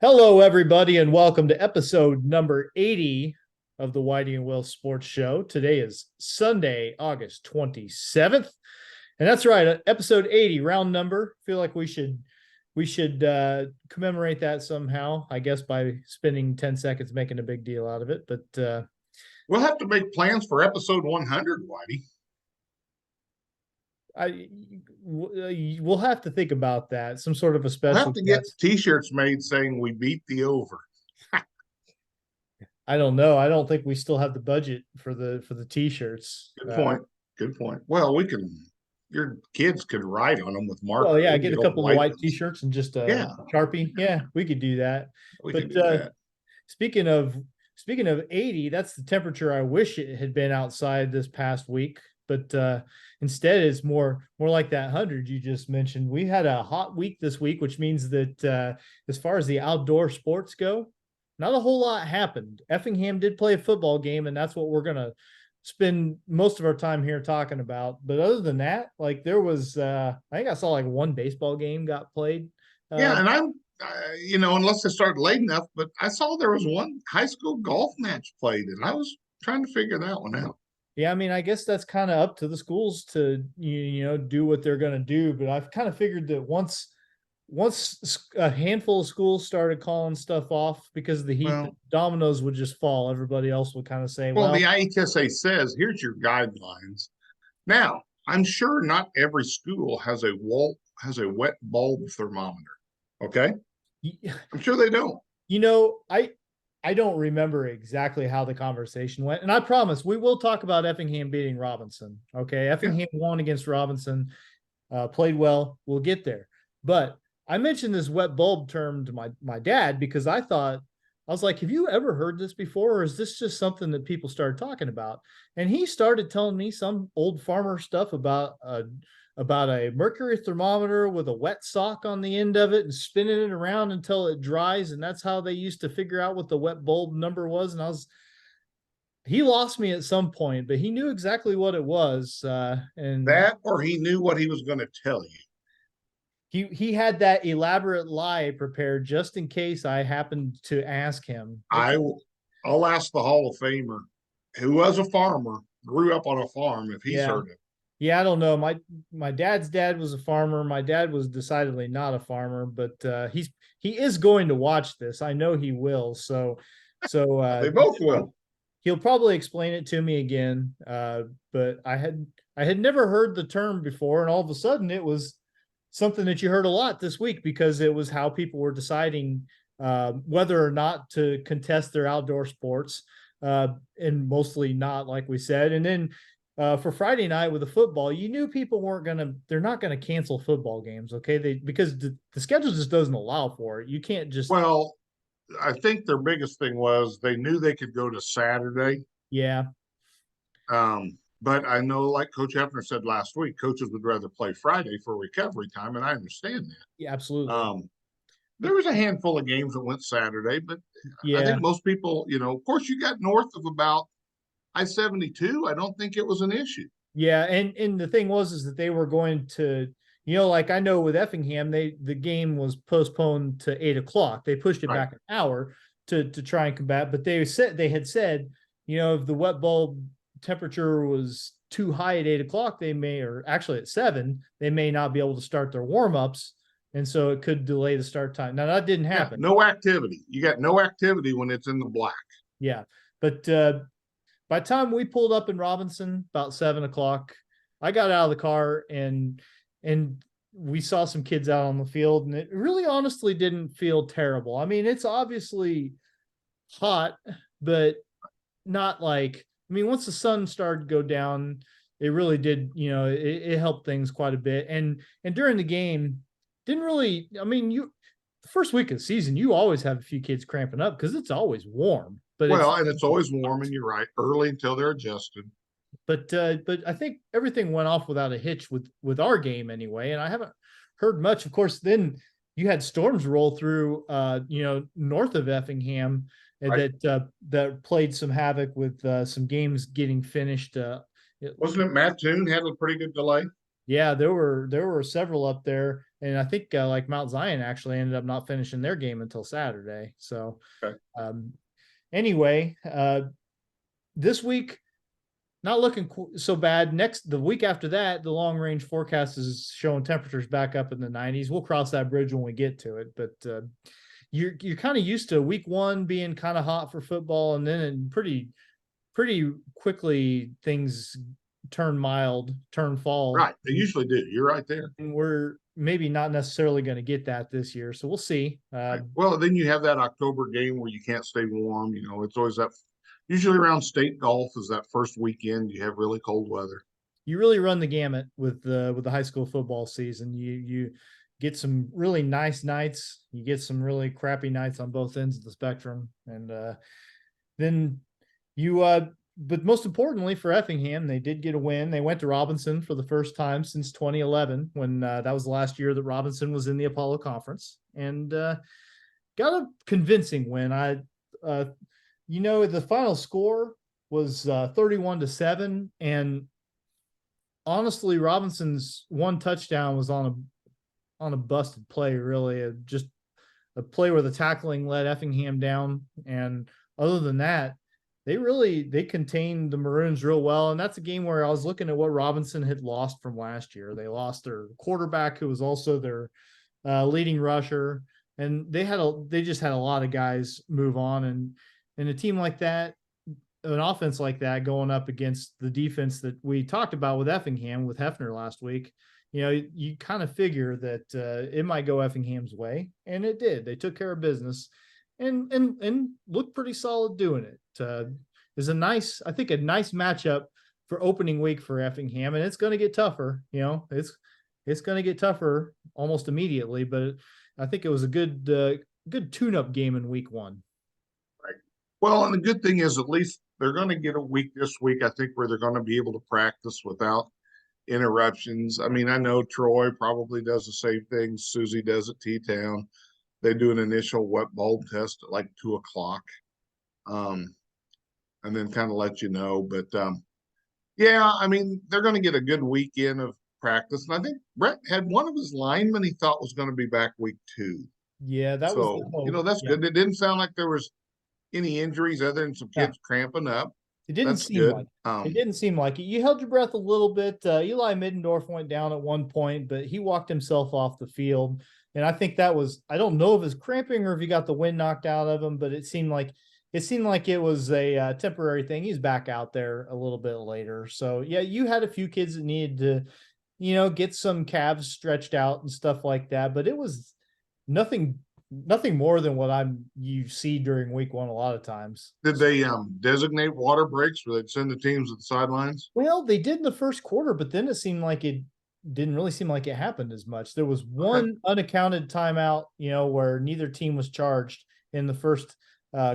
Hello, everybody, and welcome to episode number 80 of the Whitey and Will Sports Show. Today is Sunday, August 27th. And that's right, episode 80, round number. Feel like we should commemorate that somehow, I guess, by spending 10 seconds making a big deal out of it. But We'll have to make plans for episode 100, Whitey. we'll have to think about that. Some sort of a We'll special have to get guest. T-shirts made saying we beat the over. I don't know. I don't think we still have the budget for the t-shirts. Good point. Good point. Well, your kids could write on them with marker. Well, yeah, get a couple of white ones. t-shirts and just Yeah. Sharpie. Yeah, we could do that. We But can do that. speaking of 80, that's the temperature I wish it had been outside this past week. But instead, it's more like that 100 you just mentioned. We had a hot week this week, which means that as far as the outdoor sports go, not a whole lot happened. Effingham did play a football game, and that's what we're gonna spend most of our time here talking about. But other than that, like there was, I think I saw like one baseball game got played. Yeah, and unless they started late enough, but I saw there was one high school golf match played, and I was trying to figure that one out. Yeah, I mean, I guess that's kind of up to the schools to do what they're going to do. But I've kind of figured that once a handful of schools started calling stuff off because of the heat, the Well, dominoes would just fall. Everybody else would kind of say, well, "Well, the IHSA says here's your guidelines. Now, I'm sure not every school has a wet bulb thermometer. Okay, I'm sure they don't. you know, I don't remember exactly how the conversation went, and I promise we will talk about Effingham beating Robinson. Okay, Effingham won against Robinson, played well. We'll get there, but I mentioned this wet bulb term to my dad because I was like, have you ever heard this before, or is this just something that people started talking about? And he started telling me some old farmer stuff about a mercury thermometer with a wet sock on the end of it and spinning it around until it dries, and that's how they used to figure out what the wet bulb number was. And he lost me at some point, but he knew exactly what it was, and That, or he knew what he was going to tell you. he had that elaborate lie prepared just in case I happened to ask him. I'll ask the Hall of Famer who was a farmer, grew up on a farm, if he's heard it. Yeah, I don't know. My dad's dad was a farmer. My dad was decidedly not a farmer, but he is going to watch this. I know he will. So They both will. He'll probably explain it to me again. But I had never heard the term before, and all of a sudden it was something that you heard a lot this week because it was how people were deciding whether or not to contest their outdoor sports, and mostly not, like we said. And then for Friday night with the football, you knew people they're not going to cancel football games. Okay. Because the schedule just doesn't allow for it. You can't just, Well, I think their biggest thing was they knew they could go to Saturday. yeah. But I know, like Coach Hefner said last week, coaches would rather play Friday for recovery time, and I understand that. Yeah, absolutely. There was a handful of games that went Saturday, but Yeah. I think most people, of course, you got north of about I-72. I don't think it was an issue. Yeah. And the thing is that they were going to, like I know with Effingham, the game was postponed to 8 o'clock. They pushed it Right. back an hour to try and combat, but they had said, if the wet bulb temperature was too high at 8 o'clock, or actually at 7, they may not be able to start their warm-ups. And so it could delay the start time. Now that didn't happen. Yeah, no activity. You got no activity when it's in the black. Yeah. But by the time we pulled up in Robinson, about 7 o'clock, I got out of the car and we saw some kids out on the field, and it really honestly didn't feel terrible. I mean, it's obviously hot, but not like, once the sun started to go down, it really did, it helped things quite a bit. And during the game, didn't really, the first week of the season, you always have a few kids cramping up because it's always warm. But it's always warm, and you're right, early until they're adjusted. But I think everything went off without a hitch with our game anyway, and I haven't heard much. Of course, then you had storms roll through, north of Effingham, Right. that played some havoc with some games getting finished. Wasn't it Mattoon had a pretty good delay? Yeah, there were several up there, and I think like Mount Zion actually ended up not finishing their game until Saturday. So Okay. anyway, this week not looking so bad. The week after that, the long range forecast is showing temperatures back up in the 90s. We'll cross that bridge when we get to it, but you're kind of used to week one being kind of hot for football, and then pretty quickly things turn mild, turn fall. Right. They usually do. You're right there. And we're maybe not necessarily going to get that this year. So we'll see. Right. Well, then you have that October game where you can't stay warm. You know, it's always that. Usually around state golf is that first weekend you have really cold weather. You really run the gamut with the high school football season. You get some really nice nights. You get some really crappy nights on both ends of the spectrum, and then you. But most importantly for Effingham, they did get a win. They went to Robinson for the first time since 2011, when that was the last year that Robinson was in the Apollo Conference, and got a convincing win. The final score was 31-7, and honestly, Robinson's one touchdown was on a busted play, really. Just a play where the tackling let Effingham down, and other than that, they contained the Maroons real well. And that's a game where I was looking at what Robinson had lost from last year. They lost their quarterback, who was also their leading rusher, and they just had a lot of guys move on, and a team like that, an offense like that, going up against the defense that we talked about with Effingham with Hefner last week, you kind of figure that it might go Effingham's way, and it did. They took care of business, and looked pretty solid doing it. Is a nice matchup for opening week for Effingham, and it's going to get tougher. It's going to get tougher almost immediately, but I think it was a good tune-up game in week one. Right. Well, and the good thing is at least they're going to get a week this week, I think, where they're going to be able to practice without interruptions. I mean, I know Troy probably does the same thing Susie does at T-Town. They do an initial wet bulb test at like 2:00, and then kind of let you know. But yeah, I mean, they're going to get a good weekend of practice. And I think Brett had one of his linemen he thought was going to be back week 2. Yeah, that was that's good. It didn't sound like there was any injuries other than some kids cramping up. It didn't seem like it. It didn't seem like it. You held your breath a little bit. Eli Middendorf went down at one point, but he walked himself off the field. And I think that was, I don't know if it's cramping or if he got the wind knocked out of him, but it seemed like it was a temporary thing. He's back out there a little bit later. So yeah, you had a few kids that needed to, get some calves stretched out and stuff like that, but it was nothing more than what you see during week one a lot of times. Did they designate water breaks where they'd send the teams to the sidelines? Well, they did in the first quarter, but then it didn't really seem like it happened as much. There was one unaccounted timeout, where neither team was charged in the first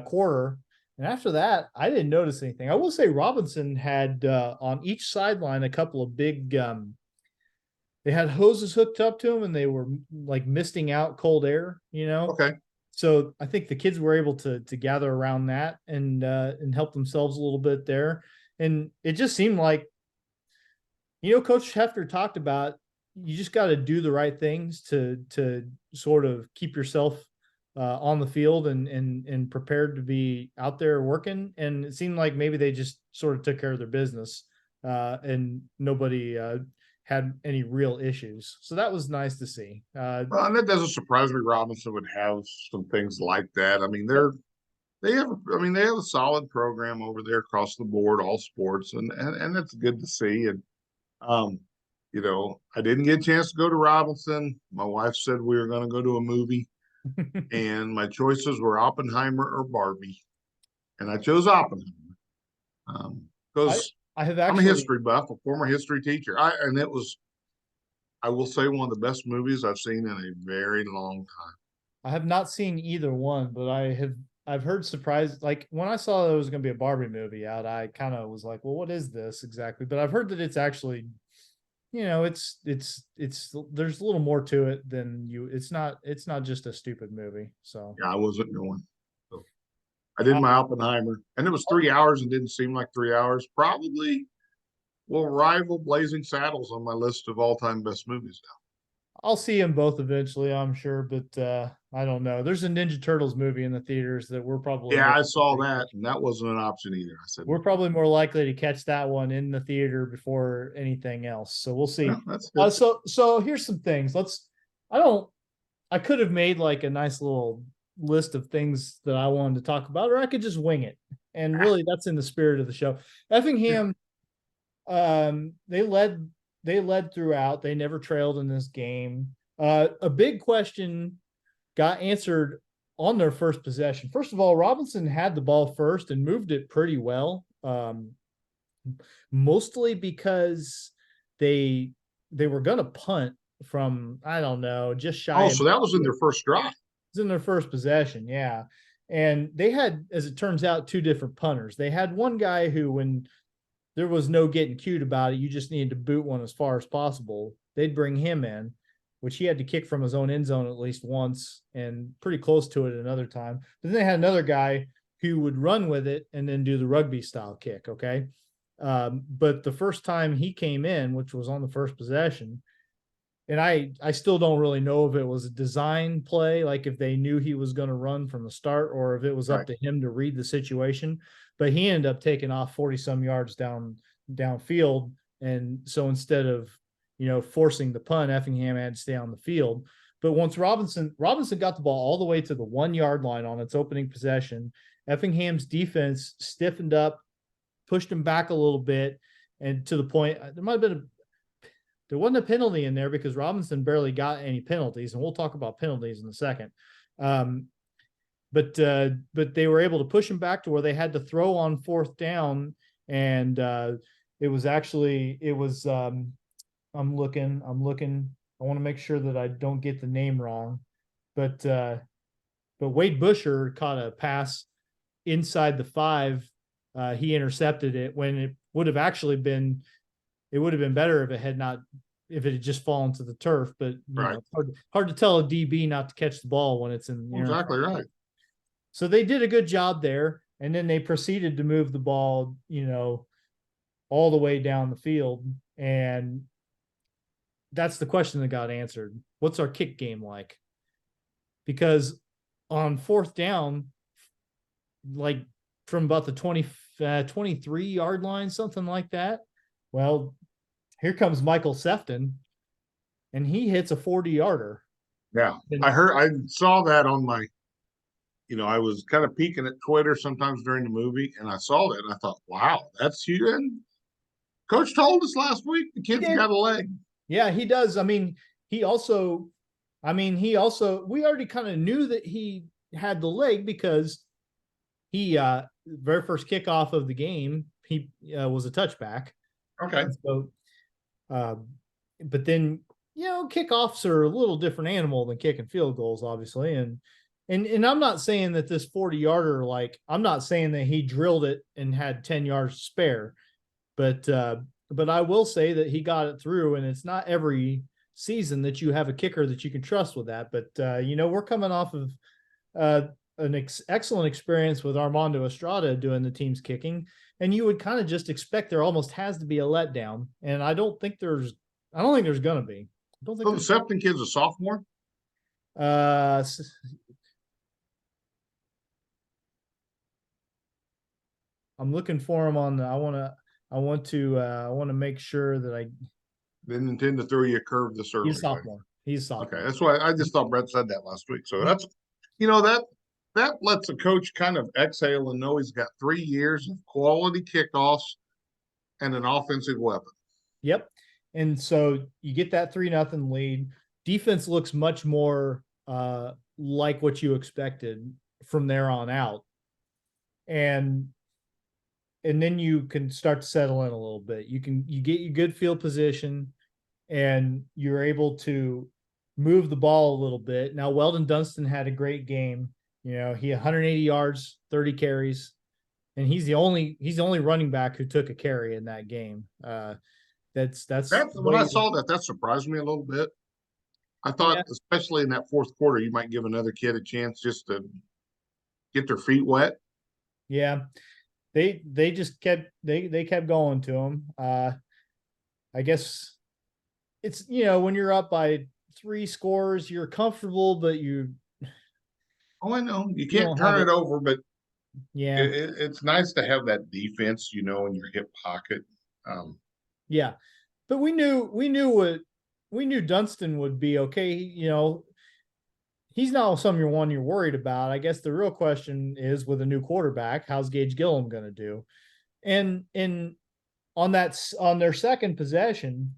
quarter. And after that, I didn't notice anything. I will say Robinson had on each sideline a couple of big they had hoses hooked up to them, and they were like misting out cold air, Okay. So I think the kids were able to gather around that and help themselves a little bit there. And it just seemed like, Coach Hefner talked about, you just got to do the right things to sort of keep yourself on the field and prepared to be out there working. And it seemed like maybe they just sort of took care of their business and nobody had any real issues. So that was nice to see. Well, and that doesn't surprise me. Robinson would have some things like that. I mean, they have a solid program over there across the board, all sports, and that's good to see. And I didn't get a chance to go to Robinson. My wife said we were going to go to a movie, and my choices were Oppenheimer or Barbie, and I chose Oppenheimer because I'm a history buff, a former history teacher. I will say, one of the best movies I've seen in a very long time. I have not seen either one, but I've heard surprise. Like when I saw there was going to be a Barbie movie out, I kind of was like, well, what is this exactly? But I've heard that it's actually, it's there's a little more to it than it's not just a stupid movie. So yeah, I wasn't going. So I did my Oppenheimer, and it was 3 hours and didn't seem like 3 hours. Probably will rival Blazing Saddles on my list of all-time best movies now. I'll see them both eventually, I'm sure, but I don't know. There's a Ninja Turtles movie in the theaters that we're probably Yeah, more I saw that, and that wasn't an option either. I said, we're probably more likely to catch that one in the theater before anything else. So we'll see. well, that's good. So here's some things. I don't I could have made like a nice little list of things that I wanted to talk about, or I could just wing it. And really that's in the spirit of the show. Yeah. Effingham, they led throughout. They never trailed in this game. A big question got answered on their first possession. First of all, Robinson had the ball first and moved it pretty well. Mostly because they they were gonna punt from, I don't know, just shy Oh, of so that was in their first drive. was in their first possession, yeah. And they had, as it turns out, two different punters. They had one guy who, when there was no getting cute about it, you just needed to boot one as far as possible. They'd bring him in, which he had to kick from his own end zone at least once and pretty close to it another time. But then they had another guy who would run with it and then do the rugby style kick. Okay. But the first time he came in, which was on the first possession, and I still don't really know if it was a design play, like if they knew he was going to run from the start, or if it was up Right. to him to read the situation. But he ended up taking off 40 some yards downfield, and so instead of forcing the punt, Effingham had to stay on the field. But once Robinson got the ball all the way to the 1 yard line on its opening possession, Effingham's defense stiffened up, pushed him back a little bit, and to the point there wasn't a penalty in there because Robinson barely got any penalties, and we'll talk about penalties in a second. But they were able to push him back to where they had to throw on fourth down, and it was I'm looking. I want to make sure that I don't get the name wrong, but Wade Busher caught a pass inside the 5. He intercepted it when it would have actually been. It would have been better if it had just fallen to the turf. But Right. hard to tell a DB not to catch the ball when it's in. Exactly right. So they did a good job there, and then they proceeded to move the ball, all the way down the field, and that's the question that got answered. What's our kick game like? Because on fourth down, like from about the 23-yard line, something like that. Well, here comes Michael Sefton, and he hits a 40-yarder. Yeah. I saw that on my, I was kind of peeking at Twitter sometimes during the movie, and I saw that and I thought, wow, that's huge. And Coach told us last week the kid's got a leg. Yeah, he does. He also, we already kind of knew that he had the leg because he, very first kickoff of the game, he was a touchback. Okay. So, but then, kickoffs are a little different animal than kicking field goals, obviously. And I'm not saying that this 40-yarder, I'm not saying that he drilled it and had 10 yards to spare, but I will say that he got it through, and it's not every season that you have a kicker that you can trust with that. But, we're coming off of an excellent experience with Armando Estrada doing the team's kicking, and you would kind of just expect there almost has to be a letdown. And I don't think there's going to be. I don't think So the Sefton kid's a sophomore? I'm looking for him on the, I want to make sure that Didn't intend to throw you a curve this early. he's sophomore. He's sophomore. Okay, that's why I just thought Brett said that last week. So that's that lets a coach kind of exhale and know he's got 3 years of quality kickoffs and an offensive weapon. Yep. And so you get that 3-0 lead. Defense looks much more like what you expected from there on out. And then you can start to settle in a little bit. You get your good field position, and you're able to move the ball a little bit. Now, Weldon Dunston had a great game. He 180 yards, 30 carries, and he's the only running back who took a carry in that game. That's when I saw that surprised me a little bit. I thought, especially in that fourth quarter, you might give another kid a chance just to get their feet wet. Yeah. They just kept going to him. I guess it's when you're up by 3 scores, you're comfortable, but Oh, I know you you can't don't have turn it. it over, but Yeah. it's nice to have that defense, in your hip pocket. Yeah. But we knew Dunstan would be okay. He's not someone you're worried about. I guess the real question is, with a new quarterback, how's Gage Gillum going to do? And on their second possession,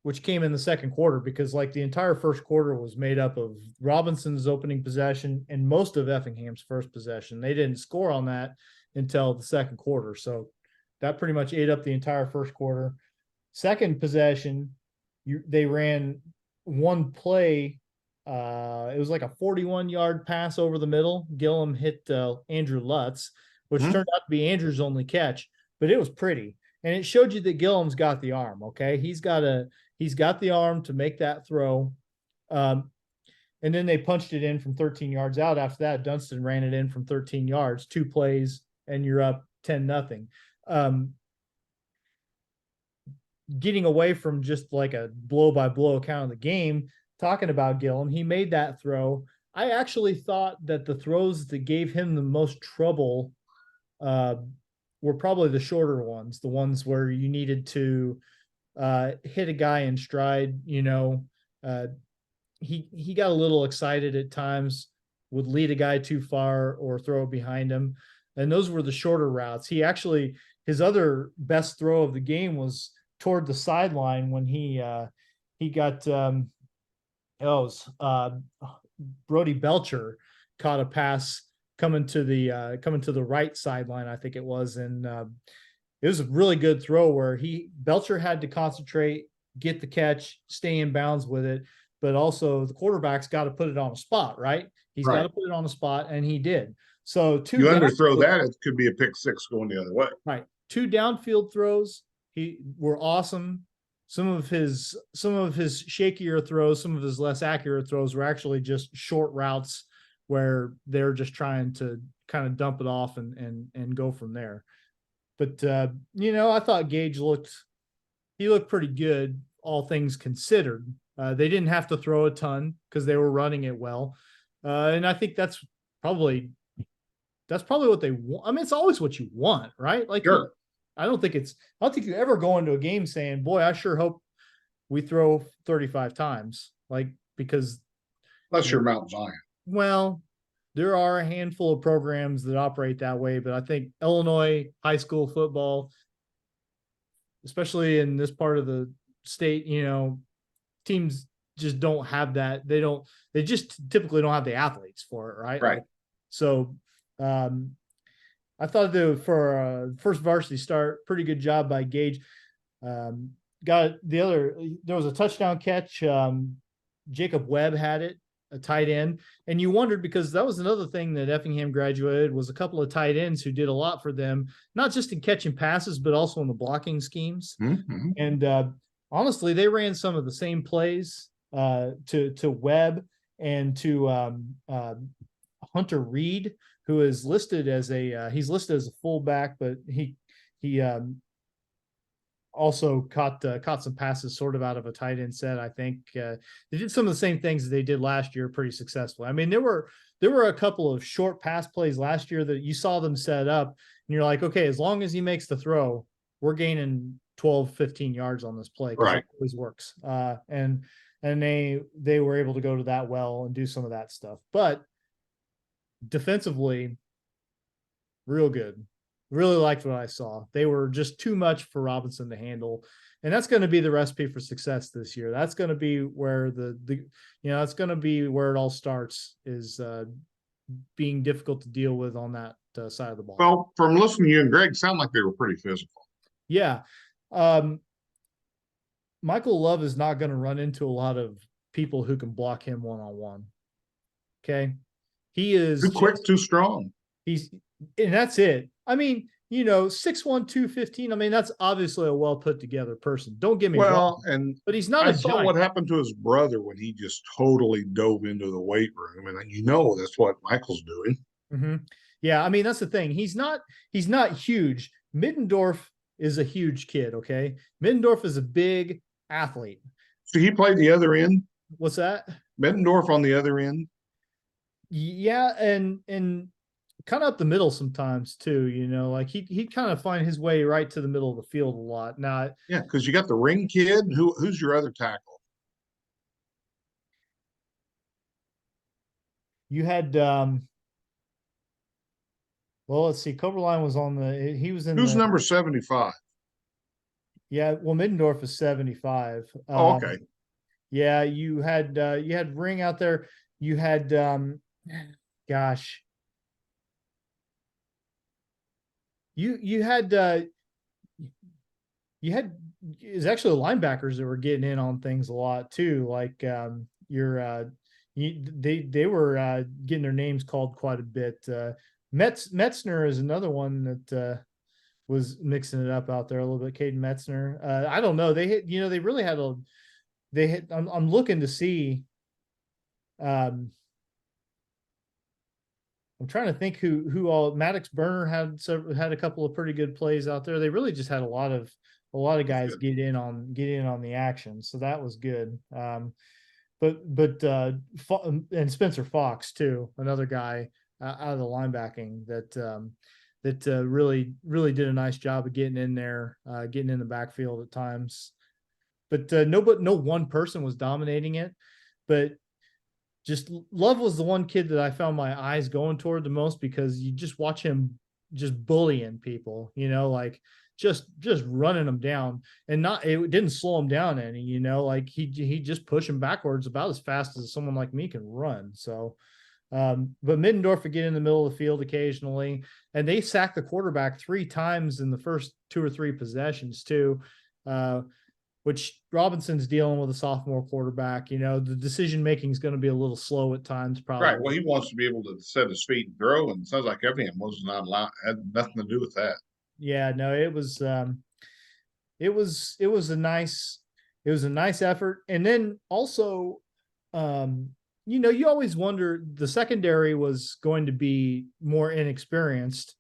which came in the second quarter, because like the entire first quarter was made up of Robinson's opening possession and most of Effingham's first possession. They didn't score on that until the second quarter. So that pretty much ate up the entire first quarter. Second possession, they ran one play. It was like a 41-yard pass over the middle. Gillum hit Andrew Lutz, which turned out to be Andrew's only catch, but it was pretty. And it showed you that Gillum's got the arm. Okay. He's got the arm to make that throw. And then they punched it in from 13 yards out. After that, Dunstan ran it in from 13 yards, 2 plays, and you're up 10-0. Getting away from just like a blow by blow account of the game, talking about Gillum, he made that throw. I actually thought that the throws that gave him the most trouble were probably the shorter ones, the ones where you needed to hit a guy in stride. He got a little excited at times, would lead a guy too far or throw behind him. And those were the shorter routes. His other best throw of the game was toward the sideline when he got Brody Belcher caught a pass coming to the right sideline, I think it was, and it was a really good throw where Belcher had to concentrate, get the catch, stay in bounds with it, but also the quarterback's got to put it on a spot, right? He's got to put it on a spot, and he did. So you underthrow that, it could be a pick six going the other way. Right. 2 downfield throws were awesome. Some of his shakier throws, some of his less accurate throws were actually just short routes where they're just trying to kind of dump it off and go from there. But I thought Gage looked pretty good, all things considered. They didn't have to throw a ton because they were running it well. And I think that's probably what they want. I mean, it's always what you want, right? Like, sure. I don't think you ever go into a game saying, boy, I sure hope we throw 35 times, because unless you're Mount Zion. Well, there are a handful of programs that operate that way, but I think Illinois high school football, especially in this part of the state, teams just don't have that. They just typically don't have the athletes for it. Right. Right. So, I thought for a first varsity start, pretty good job by Gage. There was a touchdown catch. Jacob Webb had it, a tight end. And you wondered, because that was another thing that Effingham graduated, was a couple of tight ends who did a lot for them, not just in catching passes, but also in the blocking schemes. Mm-hmm. And honestly, they ran some of the same plays to Webb and to Hunter Reed, who is listed as he's listed as a fullback, but he also caught some passes sort of out of a tight end set. I think they did some of the same things that they did last year pretty successfully. I mean, there were a couple of short pass plays last year that you saw them set up, and you're like, okay, as long as he makes the throw, we're gaining 12, 15 yards on this play, because it always works. And they were able to go to that well and do some of that stuff. But defensively, real good. Really liked what I saw. They were just too much for Robinson to handle, and that's going to be the recipe for success this year. That's going to be where that's going to be where it all starts, is being difficult to deal with on that side of the ball. Well, from listening to you and Greg, sound like they were pretty physical. Yeah. Michael Love is not going to run into a lot of people who can block him one-on-one. Okay. He is too quick, too strong. And that's it. I mean, 6'1", 215. I mean, that's obviously a well put together person. Don't get me wrong. But he's not. I saw what happened to his brother when he just totally dove into the weight room, and that's what Michael's doing. Mm-hmm. Yeah, I mean, that's the thing. He's not huge. Middendorf is a huge kid. Okay, Middendorf is a big athlete. So he played the other end. What's that? Bettendorf on the other end. Yeah, and kind of up the middle sometimes too. Like he'd kind of find his way right to the middle of the field a lot. Now Yeah, because you got the ring kid. Who's your other tackle? you had well, let's see. Coberline was on the. He was in Who's the. number 75? Yeah, well, Middendorf is 75. Oh, okay. Yeah, you had Ring out there. You had gosh, you had you had it's actually the linebackers that were getting in on things a lot too. Like they were getting their names called quite a bit. Metzner is another one that was mixing it up out there a little bit. Caden Metzner. I don't know. They really had a they hit. I'm looking to see. I'm trying to think who all. Maddox Burner had a couple of pretty good plays out there. They really just had a lot of That's guys good. get in on the action, so that was good. But and Spencer Fox too, another guy out of the linebacking that really did a nice job of getting in there, getting in the backfield at times. But no one person was dominating it. But just Love was the one kid that I found my eyes going toward the most because you just watch him just bullying people, like just running them down, and not it didn't slow him down any, like he just pushed him backwards about as fast as someone like me can run. So but Middendorf would get in the middle of the field occasionally, and they sacked the quarterback 3 times in the first 2 or 3 possessions too. Uh, which Robinson's dealing with a sophomore quarterback. The decision making is going to be a little slow at times, Right. probably. Well, he wants to be able to set his feet and throw, and it sounds like Effingham was not allowed, had nothing to do with that. Yeah, no, it was a nice effort. And then also, um, you always wonder the secondary was going to be more inexperienced,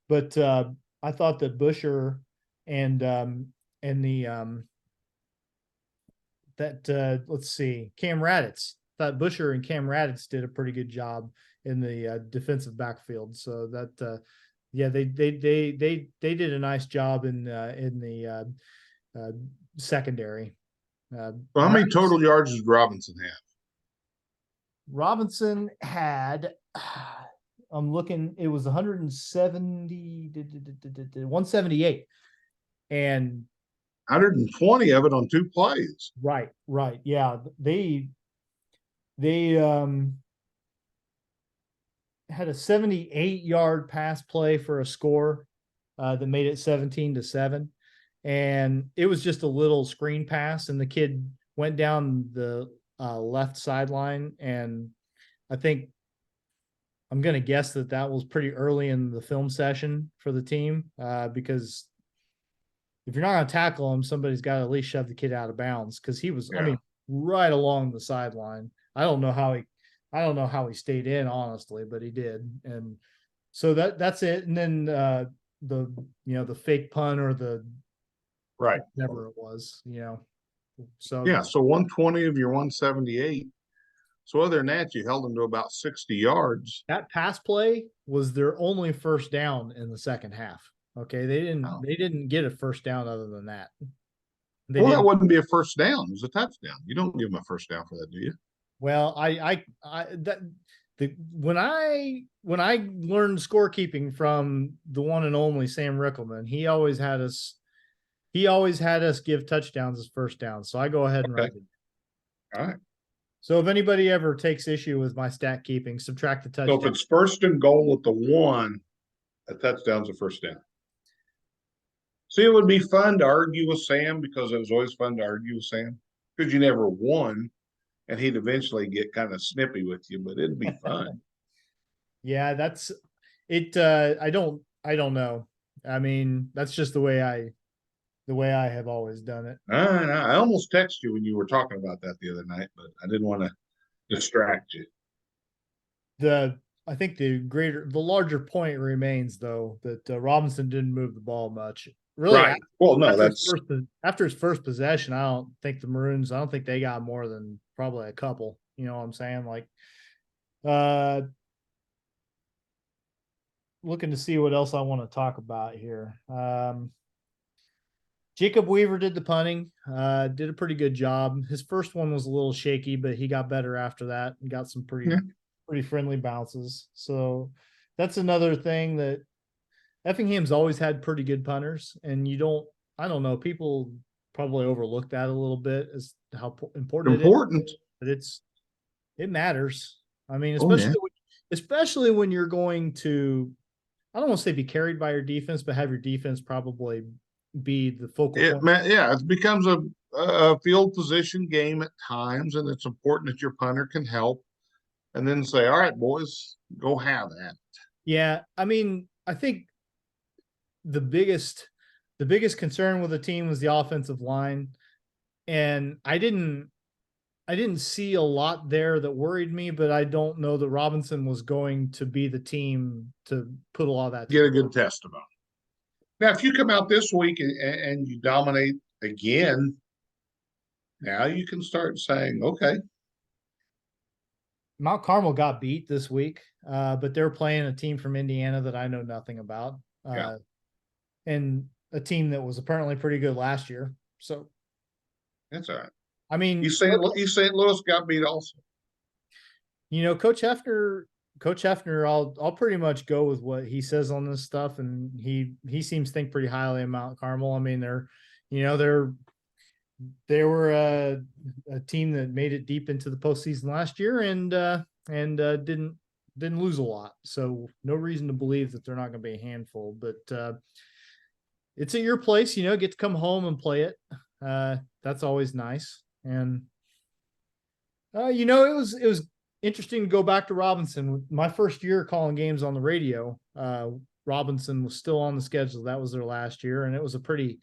but I thought that Busher and the that let's see, Cam Raditz. Thought Busher and Cam Raditz did a pretty good job in the defensive backfield. So that yeah, they did a nice job in the secondary. Well, how many Browns, total yards does Robinson have? Robinson had. I'm looking. It was 170, 178, and 120 of it on 2 plays. right, yeah. They had a 78-yard pass play for a score that made it 17-7. And it was just a little screen pass, and the kid went down the left sideline. And I think I'm going to guess that was pretty early in the film session for the team because if you're not going to tackle him, somebody's got to at least shove the kid out of bounds because he was, I Yeah. mean, right along the sideline. I don't know how he stayed in, honestly, but he did. And so that's it. And then the fake punt or the Right. whatever it was. So Yeah. So 120 of your 178. So other than that, you held them to about 60 yards. that pass play was their only first down in the second half. Okay, they didn't Oh. they didn't get a first down other than that. They Well, that didn't. wouldn't be a first down. It was a touchdown. You don't give them a first down for that, do you? Well, I that the when I learned scorekeeping from the one and only Sam Rickelman, he always had us give touchdowns as first downs. So I go ahead and Okay. write it. All right. So if anybody ever takes issue with my stat keeping, subtract the So if touchdown. it's first and goal at the 1, a touchdown's a first down. See, it would be fun to argue with Sam because it was always fun to argue with Sam because you never won, and he'd eventually get kind of snippy with you, but it'd be fun. Yeah, that's it. I don't know. I mean, that's just the way I have always done it. I almost texted you when you were talking about that the other night, but I didn't want to distract you. I think the larger point remains though that Robinson didn't move the ball much. Really, Right. Well, no, after his that's first after his first possession, I don't think the Maroons. I don't think they got more than probably a couple. You know what I'm saying? Like, uh, looking to see what else I want to talk about here. Jacob Weaver did the punting, did a pretty good job. His first one was a little shaky, but he got better after that and got some Yeah. pretty friendly bounces. So that's another thing that Effingham's always had pretty good punters, and I don't know, people probably overlook that a little bit as how important it is, Important. but it matters. I mean, Oh yeah. especially when you're going to, I don't want to say be carried by your defense, but have your defense probably be the focal point. Yeah, it becomes a field position game at times, and it's important that your punter can help, and then say, "All right, boys, go have that." Yeah, I mean, I think the biggest concern with the team was the offensive line, and I didn't see a lot there that worried me, but I don't know that Robinson was going to be the team to put a lot of that Get a together. good test about it. Now, if you come out this week and you dominate again, now you can start saying, "Okay, Mount Carmel got beat this week, but they're playing a team from Indiana that I know nothing about, yeah, and a team that was apparently pretty good last year. So, that's all right." I mean, East St. Louis got beat also. you know, Coach Hefner, I'll pretty much go with what he says on this stuff, and he seems to think pretty highly of Mount Carmel. I mean, they were a team that made it deep into the postseason last year, and didn't lose a lot. So no reason to believe that they're not going to be a handful. But it's at your place, you know, get to come home and play it. That's always nice. And you know, it was interesting to go back to Robinson. My first year calling games on the radio, Robinson was still on the schedule. That was their last year, and it was a pretty.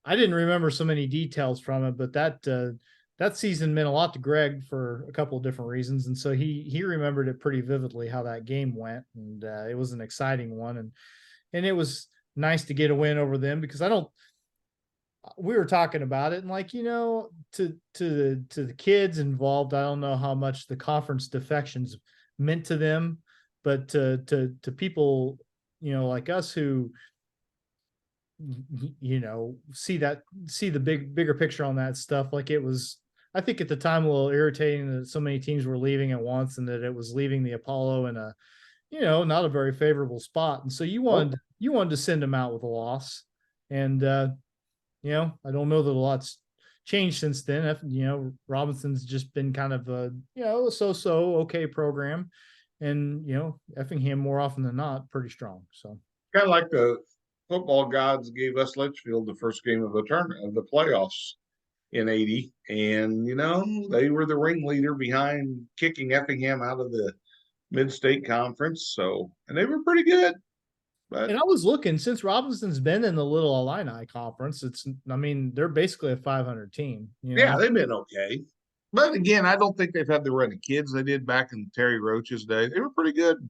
I didn't remember so many details from it, but that season meant a lot to Greg for a couple of different reasons, and so he remembered it pretty vividly how that game went, and it was an exciting one, and it was nice to get a win over them because I don't. We were talking about it, and like, you know, to the kids involved, I don't know how much the conference defections meant to them, but to people, you know, like us who, you know, see the bigger picture on that stuff, like, it was, I think at the time, a little irritating that so many teams were leaving at once, and that it was leaving the Apollo in a, you know, not a very favorable spot, and so you wanted to send them out with a loss, and you know, I don't know that a lot's changed since then. You know, Robinson's just been kind of a, you know, so okay program, and you know, Effingham more often than not pretty strong. So Kind of like the football gods gave us Litchfield the first game of the tournament of the playoffs in '80, and you know they were the ringleader behind kicking Effingham out of the Mid-State Conference. So, and they were pretty good. But and I was looking, since Robinson's been in the Little Illini Conference, I mean, they're basically a 500 team. You yeah, know, they've been okay. But again, I don't think they've had the run of kids they did back in Terry Roach's day. They were pretty good.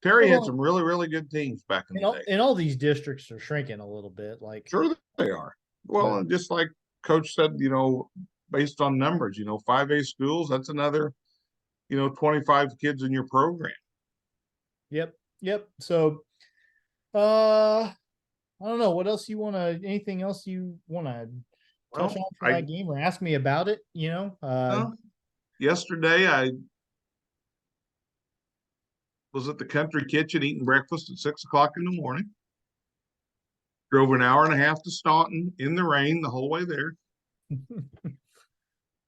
Terry had well, some really, really good teams back in the day. and all these districts are shrinking a little bit. Like, Sure, they are. Well, but and just like Coach said, you know, based on numbers, you know, 5A schools, that's another, you know, 25 kids in your program. yep. So, uh, I don't know what else you want to. Anything else you want to touch Well, on for that game, or ask me about it? You know, yesterday I was at the country kitchen eating breakfast at 6 o'clock in the morning. Drove an hour and a half to Staunton in the rain the whole way there.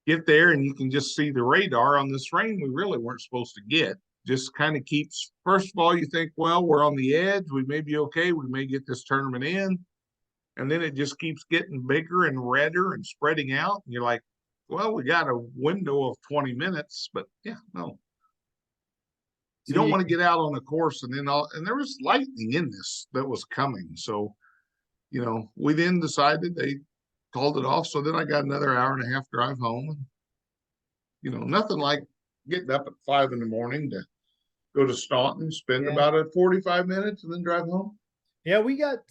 Get there and you can just see the radar on this rain we really weren't supposed to get. Just kind of keeps, first of all, you think, well, we're on the edge. We may be okay. We may get this tournament in. And then it just keeps getting bigger and redder and spreading out. And you're like, well, we got a window of 20 minutes, but yeah, no. You so don't want to get out on the course and and there was lightning in this that was coming. So, you know, we then decided they called it off. So then I got another hour and a half drive home. And, you know, nothing like getting up at 5 in the morning to go to Staunton, spend yeah, about 45 minutes and then drive home. yeah, we got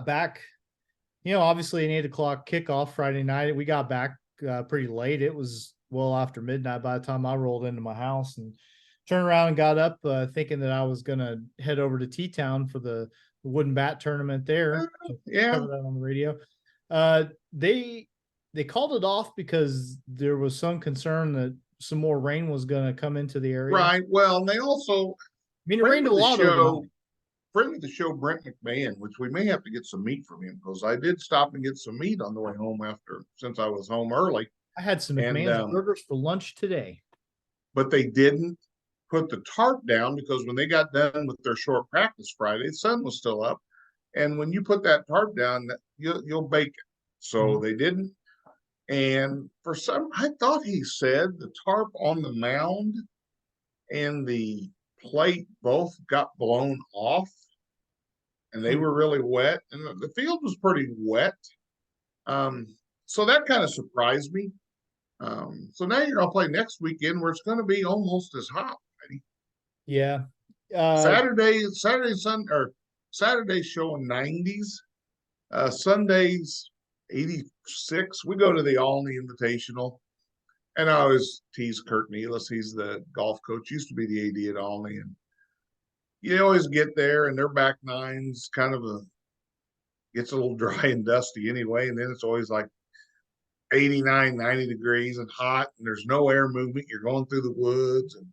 back. You know, obviously an 8 o'clock kickoff Friday night. We got back pretty late. It was well after midnight by the time I rolled into my house, and turned around and got up thinking that I was going to head over to T-Town for the wooden bat tournament there. Yeah, Cover that on the radio. Uh, they called it off because there was some concern that some more rain was going to come into the area. right. Well, and they also I mean, it friend rained of a the lot show, overnight. friend of the show, Brent McMahon, which we may have to get some meat from him because I did stop and get some meat on the way home since I was home early. I had some And McMahon's burgers for lunch today. but they didn't put the tarp down because when they got done with their short practice Friday, the sun was still up. And when you put that tarp down, you'll bake it. So they didn't. And for some, I thought he said the tarp on the mound and the plate both got blown off and they were really wet. And the field was pretty wet. Um, so that kind of surprised me. So now you're going to play next weekend where it's going to be almost as hot. Yeah. Saturday showing 90s. Sundays 86. We go to the Alney Invitational, and I always tease Kurt Nealis. He's the golf coach. Used to be the AD at Alney, and you always get there, and their back nines gets a little dry and dusty anyway, and then it's always like 89, 90 degrees and hot, and there's no air movement. You're going through the woods, and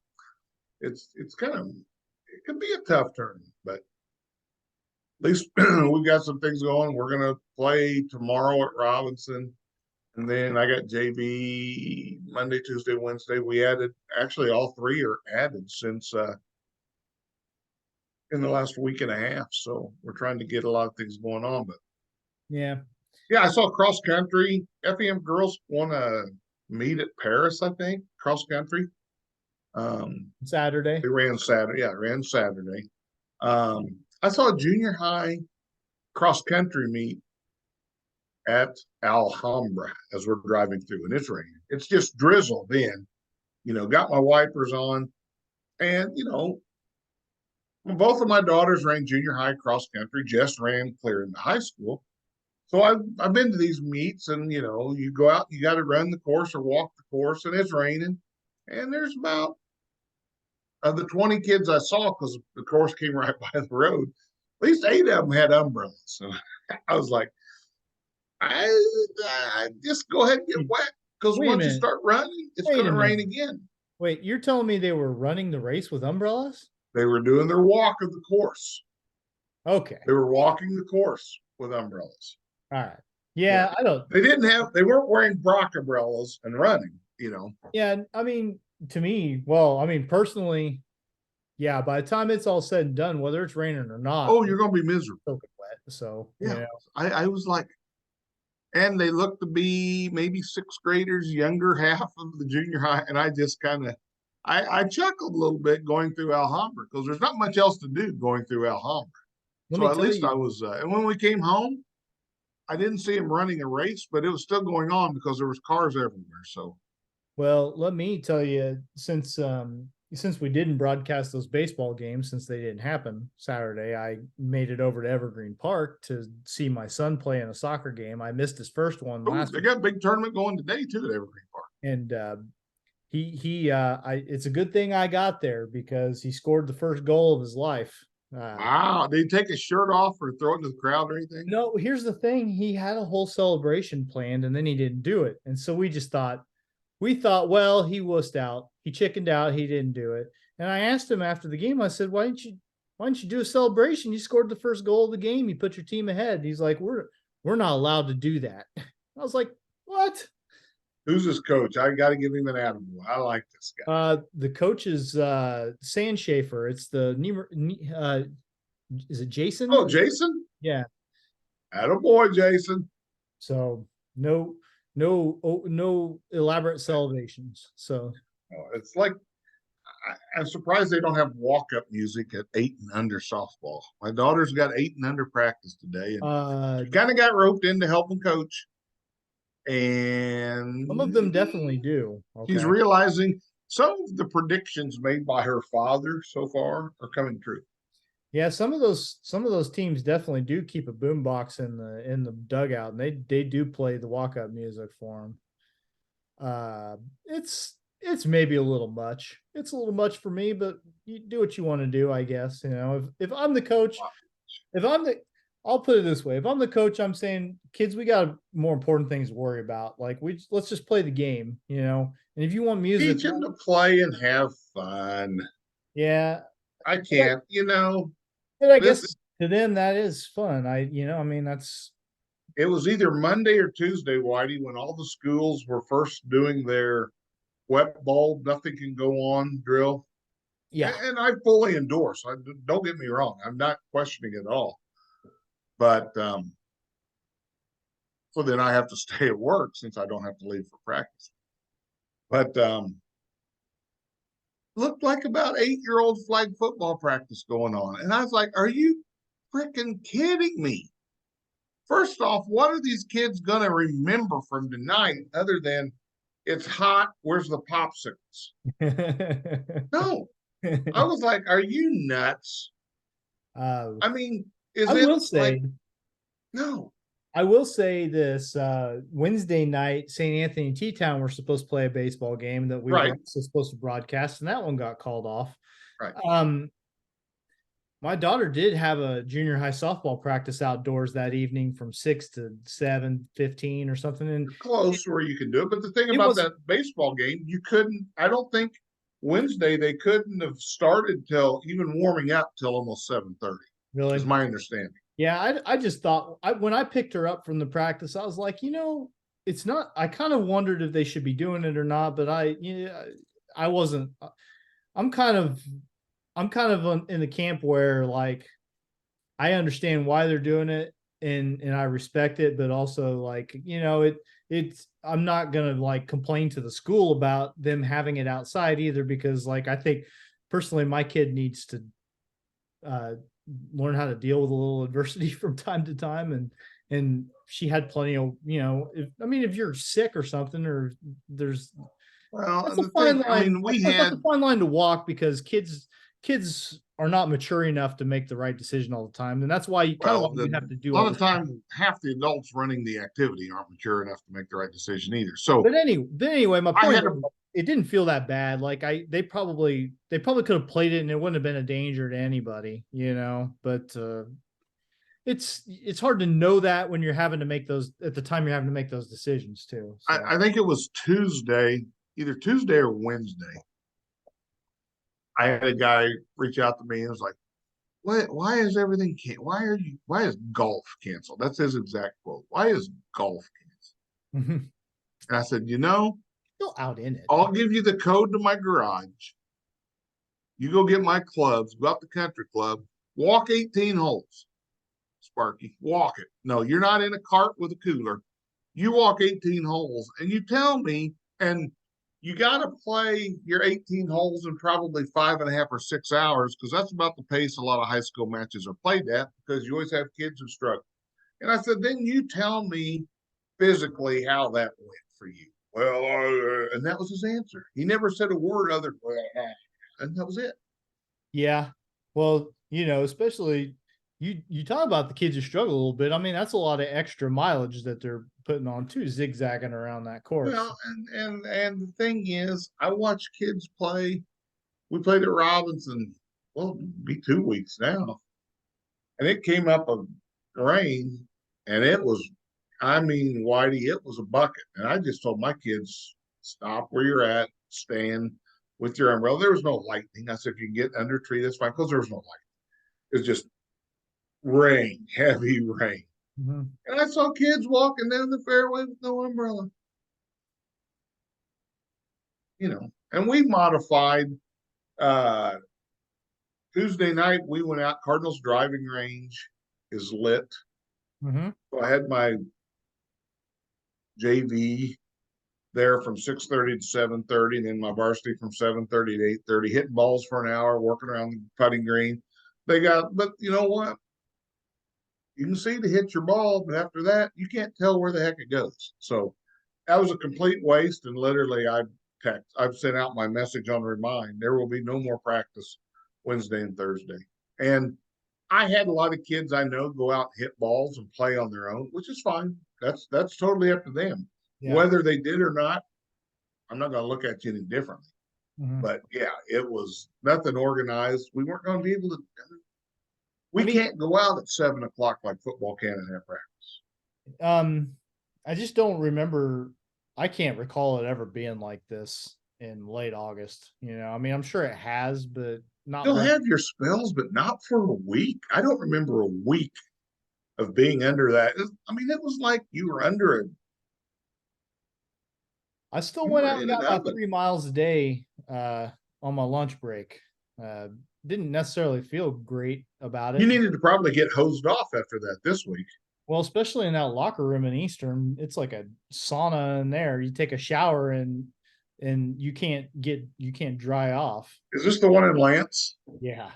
it's kind of it can be a tough tournament, but at least we've got some things going. We're gonna play tomorrow at Robinson, and then I got JV Monday, Tuesday, Wednesday. We added actually all three are added since in the last week and a half. So we're trying to get a lot of things going on. But Yeah. yeah, I saw cross country. Effingham girls won a meet at Paris, I think, cross country. Saturday. They ran Saturday. Yeah, ran Saturday. I saw a junior high cross country meet at Alhambra as we're driving through, and it's raining. It's just drizzled in. Got my wipers on, and both of my daughters ran junior high cross country. Jess ran clear into high school. So I've been to these meets, and you go out, you got to run the course or walk the course, and it's raining, and there's about of the 20 kids I saw, because the course came right by the road, at least 8 of them had umbrellas. So I was like, I just go ahead and get wet, because Wait a once you minute. start running, it's Wait going a to rain minute. again. Wait, you're telling me they were running the race with umbrellas? They were doing their walk of the course. Okay. They were walking the course with umbrellas. All right. Yeah, I don't. They weren't wearing Brock umbrellas and running, Yeah, I mean, to me, well, I mean, personally, yeah, by the time it's all said and done, whether it's raining or not, Oh, you're going to be miserable. soaking wet. So, yeah. I was like, and they looked to be maybe sixth graders, younger half of the junior high. And I just kind of, I chuckled a little bit going through Alhambra because there's not much else to do going through Alhambra. So at least I was, and when we came home, I didn't see him running a race, but it was still going on because there was cars everywhere. So, well, let me tell you, since we didn't broadcast those baseball games, since they didn't happen Saturday, I made it over to Evergreen Park to see my son play in a soccer game. I missed his first one last they got a big tournament going today too at Evergreen Park. And it's a good thing I got there because he scored the first goal of his life. Wow. Did he take his shirt off or throw it into the crowd or anything? No, here's the thing. He had a whole celebration planned and then he didn't do it. And so we thought, well, he wussed out. He chickened out. He didn't do it. And I asked him after the game, I said, why didn't you do a celebration? You scored the first goal of the game. You put your team ahead. And he's like, we're not allowed to do that. I was like, what? Who's his coach? I got to give him an attaboy. I like this guy. The coach is Sandschafer. It's the is it Jason? Oh, Jason? Yeah. Attaboy, Jason. So no elaborate celebrations. So it's like I'm surprised they don't have walk-up music at 8 and under softball. My daughter's got 8 and under practice today, and she kind of got roped into helping coach. And some of them definitely do. Okay. She's realizing some of the predictions made by her father so far are coming true. Yeah, some of those teams definitely do keep a boombox in the dugout, and they do play the walk-up music for Uh, it's maybe a little much. It's a little much for me, but you do what you want to do, I guess. You know, if I'm the coach, if I'm the I'll put it this way. If I'm the coach, I'm saying, kids, we got more important things to worry about. Like let's just play the game, you know. And if you want music, Teach them to play and have fun. yeah. I can't, But I this guess to them that is fun. I mean, that's it was either Monday or Tuesday, Whitey, when all the schools were first doing their wet bulb, nothing can go on drill. yeah. And I fully endorse. Don't get me wrong. I'm not questioning it at all. But so then I have to stay at work since I don't have to leave for practice. But looked like about 8-year-old flag football practice going on. And I was like, are you freaking kidding me? First off, what are these kids going to remember from tonight other than it's hot? Where's the popsicles? No. I was like, are you nuts? uh, I mean, is I it will like, say, no, I will say this: Wednesday night, St. Anthony and T-Town were supposed to play a baseball game that we were right, also supposed to broadcast, and that one got called off. right. Um, my daughter did have a junior high softball practice outdoors that evening from 6 to 7:15 or something, and You're close where you can do it. But the thing it about was that baseball game, you couldn't, I don't think Wednesday they couldn't have started till even warming up till almost 7:30, is really. my understanding. Yeah, I just thought when I picked her up from the practice, I was like, it's not. I kind of wondered if they should be doing it or not, but I wasn't. I'm kind of I'm kind of in the camp where, like, I understand why they're doing it, and I respect it, but also, like, it's I'm not gonna like complain to the school about them having it outside either, because, like, I think personally my kid needs to uh learn how to deal with a little adversity from time to time, and she had plenty of, I mean, if you're sick or something, or there's Well, that's and a the fine thing, I line. mean, I we feel like that's had, a fine line to walk, because kids are not mature enough to make the right decision all the time, and that's why you kind of why well, we have to a do all lot of this. time, half the adults running the activity aren't mature enough to make the right decision either. So But anyway, my I point had is, a, it didn't feel that bad. Like, they probably could have played it and it wouldn't have been a danger to anybody, But it's hard to know that when you're having to make those at the time you're having to make those decisions too. So I think it was Tuesday, either Tuesday or Wednesday. I had a guy reach out to me and was like, why is everything why is golf canceled? That's his exact quote. Why is golf canceled? still And I said, out in it. I'll give you the code to my garage. You go get my clubs, go out to country club, walk 18 holes. Sparky, walk it. No, you're not in a cart with a cooler. You walk 18 holes and you tell me, and you got to play your 18 holes in probably 5.5 or 6 hours, because that's about the pace a lot of high school matches are played at, because you always have kids who struggle. And I said, then you tell me physically how that went for you. Well, and that was his answer. He never said a word other than, and that was it. Yeah. Well, especially you talk about the kids who struggle a little bit. I mean, that's a lot of extra mileage that they're putting on too, zigzagging around that course. Well, and the thing is, I watch kids play. We played at Robinson. Well, it'll be 2 weeks now, and it came up a rain, and it was, I mean, Whitey, it was a bucket. And I just told my kids, stop where you're at, stand with your umbrella. There was no lightning. I said, if you can get under a tree, that's fine, because there was no lightning. It was just rain, heavy rain. Mhm. And I saw kids walking down the fairway with no umbrella. And we modified uh Tuesday night. We went out. Cardinals driving range is lit. Mhm. So I had my JV there from 6:30 to 7:30, and then my varsity from 7:30 to 8:30, hitting balls for an hour, working around the putting green. But you know what? You can see to hit your ball, but after that, you can't tell where the heck it goes. So that was a complete waste. And literally, I've sent out my message on Remind. There will be no more practice Wednesday and Thursday. And I had a lot of kids I know go out and hit balls and play on their own, which is fine. That's totally up to them. Yeah. Whether they did or not, I'm not going to look at you any differently. Mhm. But yeah, it was nothing organized. We weren't going to be able to. We I mean, can't go out at 7 o'clock like football can and have practice. um, I just don't remember. I can't recall it ever being like this in late August. I mean, I'm sure it has, but not You'll long. have your spells, but not for a week. I don't remember a week of being under that. I mean, it was like you were under it. I still You went were out and in an got my oven. 3 miles a day on my lunch break. Uh, didn't necessarily feel great about You it. needed to probably get hosed off after that this week. Well, especially in that locker room in Eastern, it's like a sauna in there. You take a shower and you can't dry off. Is this the one in Lance? Yeah.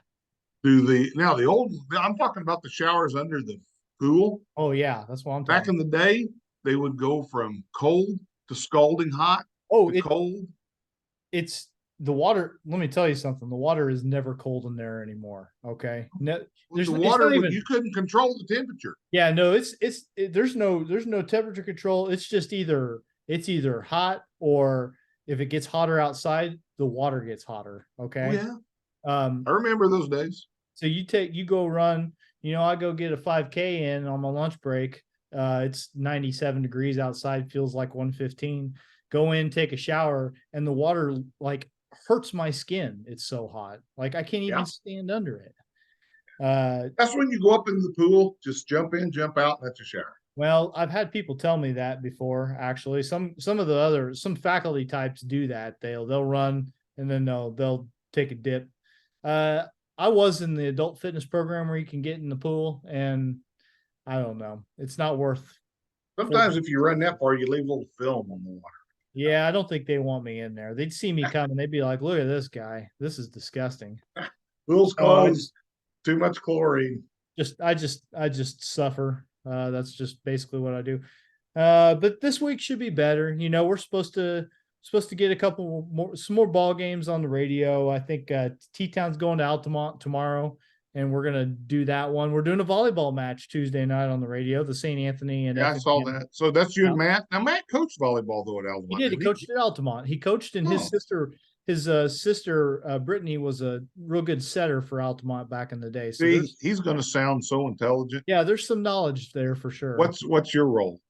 Do the now the old? I'm talking about the showers under the pool. Oh yeah, that's what I'm Back talking. in the day, they would go from cold to scalding hot Oh, to cold. it's the water. Let me tell you something. The water is never cold in there anymore. Okay. No, The it's water not would you even. couldn't control the temperature. Yeah, no, there's no temperature control. It's just either hot, or if it gets hotter outside, the water gets hotter. Oh Okay. yeah, Um, I remember those days. so you go run, I go get a 5K in on my lunch break. It's 97 degrees outside, feels like 115. Go in, take a shower, and the water like hurts my skin. It's so hot. Like I can't even Yeah, stand under it. Uh, that's when you go up into the pool, just jump in, jump out, and that's a shower. Well, I've had people tell me that before. Actually, some faculty types do that. They'll run and then they'll take a dip. Uh, I was in the adult fitness program where you can get in the pool, and I don't know. It's not worth 40. Sometimes if you run that far, you leave a little film on the water. Yeah, I don't think they want me in there. They'd see me coming. They'd be like, "Look at this guy. This is disgusting." Pool's Oh, closed. Too much chlorine. I just suffer. That's just basically what I do. But this week should be better. We're supposed to get a couple some more ball games on the radio. I think T Town's going to Altamont tomorrow, and we're gonna do that one. We're doing a volleyball match Tuesday night on the radio. The St. Anthony and Yeah, I saw Effingham. that. So that's you and Matt. Now Matt coached volleyball though at He Altamont, did. He didn't he? coached at Altamont. He coached, and Oh, his sister Brittany was a real good setter for Altamont back in the day. So see, he's going to sound so intelligent. there's some knowledge there for sure. What's your role?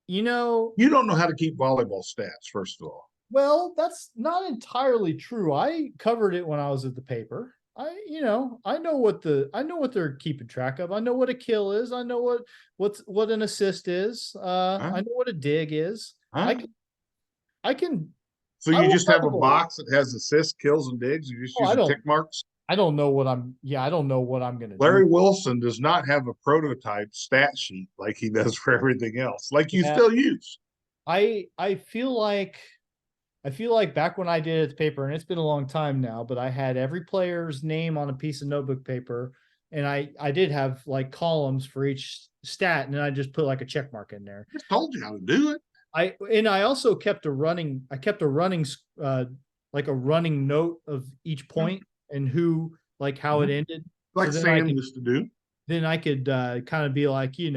You know, You don't know how to keep volleyball stats, first of all. Well, that's not entirely true. I covered it when I was at the paper. I know what they're keeping track of. I know what a kill is. I know what an assist is. Huh? I know what a dig is. Huh? I can I can So I you will just have a probably. box that has assists, kills, and digs. You just Oh, use the tick marks. I don't know what I'm. Yeah, I don't know what I'm gonna do. Larry Wilson does not have a prototype stat sheet like he does for everything else, like you Yeah, still use. I feel like back when I did it at the paper, and it's been a long time now, but I had every player's name on a piece of notebook paper, and I did have like columns for each stat, and then I just put like a check mark in there. I just told you how to do it. I also kept a running like a running note of each point and who, like how it Mhm. ended. So Like Sam used to do. then I could kind of be like, Here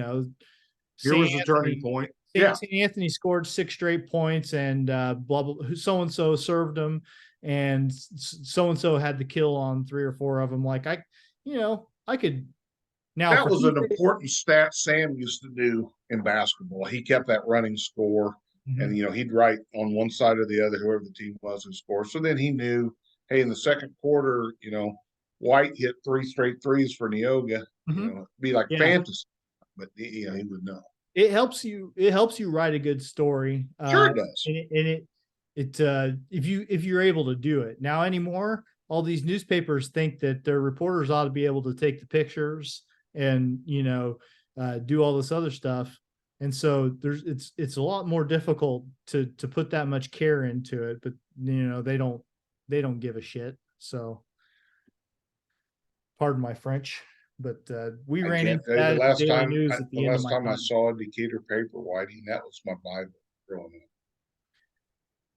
St. was the turning Anthony point. Yeah, St. Anthony scored 6 straight points, and blah blah. So and so served them, and so and so had the kill on 3 or 4 of them. Like I could now that for was an Tuesday. important stat Sam used to do in basketball. He kept that running score, and Mhm, he'd write on one side or the other whoever the team was who scored. So then he knew, hey, in the second quarter, White hit 3 straight threes for Neoga. mhm. It'd be like Yeah, fantasy, but he would know. it helps you write a good story. Sure, it does. If you're able to do it now anymore, all these newspapers think that their reporters ought to be able to take the pictures and do all this other stuff, and so it's a lot more difficult to put that much care into it, but they don't give a shit. So pardon my French, but we I ran can't into tell you that the at the last Daily time News at the the end of last my time I time. saw a Decatur paper whiting, that was my Bible growing up.